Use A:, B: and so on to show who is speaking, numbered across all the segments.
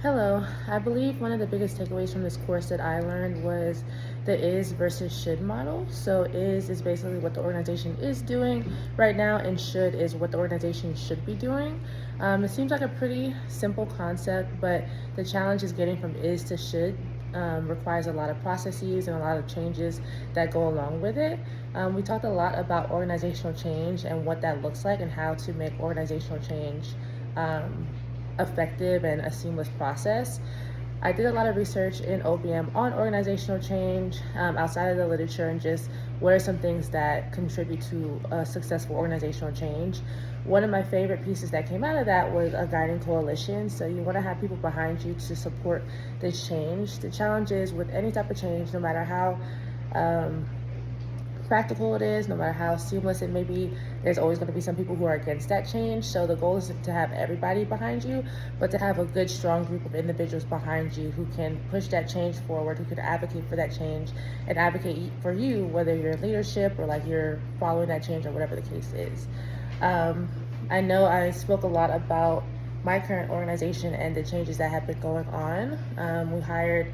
A: Hello. I believe one of the biggest takeaways from this course that I learned was the is versus should model. So is basically what the organization is doing right now, and should is what the organization should be doing. It seems like a pretty simple concept, but the challenge is getting from is to should. Requires a lot of processes and a lot of changes that go along with it. We talked a lot about organizational change and what that looks like and how to make organizational change um, effective and a seamless process. I did a lot of research in OPM on organizational change outside of the literature and just what are some things that contribute to a successful organizational change. One of my favorite pieces that came out of that was a guiding coalition. So you want to have people behind you to support this change. The challenge is with any type of change, no matter how um, practical it is, no matter how seamless it may be, there's always going to be some people who are against that change. So the goal is to have everybody behind you, but to have a good, strong group of individuals behind you who can push that change forward, who can advocate for that change and advocate for you, whether you're in leadership or like you're following that change or whatever the case is. I know I spoke a lot about my current organization and the changes that have been going on. We hired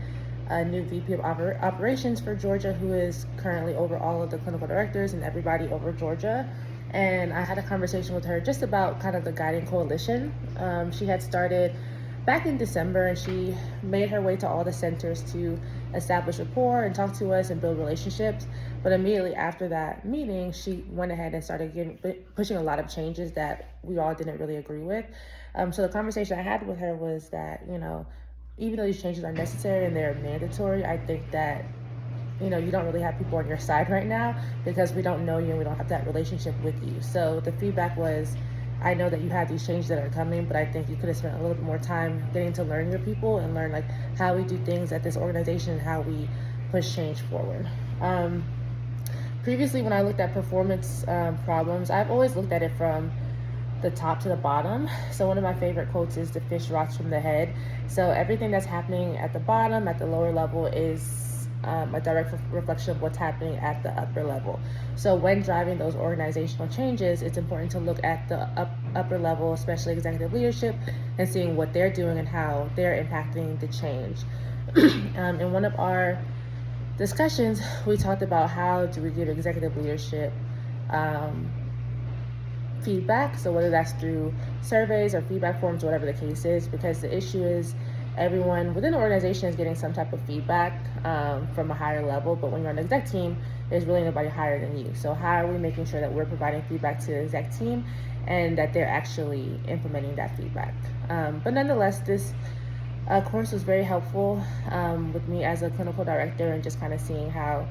A: a new VP of operations for Georgia, who is currently over all of the clinical directors and everybody over Georgia. And I had a conversation with her just about kind of the guiding coalition. She had started back in December, and she made her way to all the centers to establish rapport and talk to us and build relationships. But immediately after that meeting, she went ahead and started pushing a lot of changes that we all didn't really agree with. So the conversation I had with her was that, even though these changes are necessary and they're mandatory, I think that you don't really have people on your side right now because we don't know you and we don't have that relationship with you. So the feedback was, I know that you have these changes that are coming, but I think you could have spent a little bit more time getting to learn your people and learn like how we do things at this organization and how we push change forward. Previously, when I looked at performance problems, I've always looked at it from the top to the bottom. So one of my favorite quotes is the fish rots from the head. So everything that's happening at the bottom, at the lower level, is a direct reflection of what's happening at the upper level. So when driving those organizational changes, it's important to look at the upper level, especially executive leadership, and seeing what they're doing and how they're impacting the change. In one of our discussions, we talked about how do we give executive leadership feedback. So whether that's through surveys or feedback forms, whatever the case is, because the issue is everyone within the organization is getting some type of feedback from a higher level, but when you're on the exec team, there's really nobody higher than you. So how are we making sure that we're providing feedback to the exec team and that they're actually implementing that feedback? But nonetheless, this course was very helpful with me as a clinical director and just kind of seeing how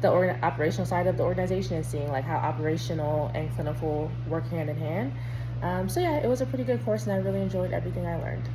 A: the operational side of the organization and seeing like how operational and clinical work hand in hand. So yeah, it was a pretty good course and I really enjoyed everything I learned.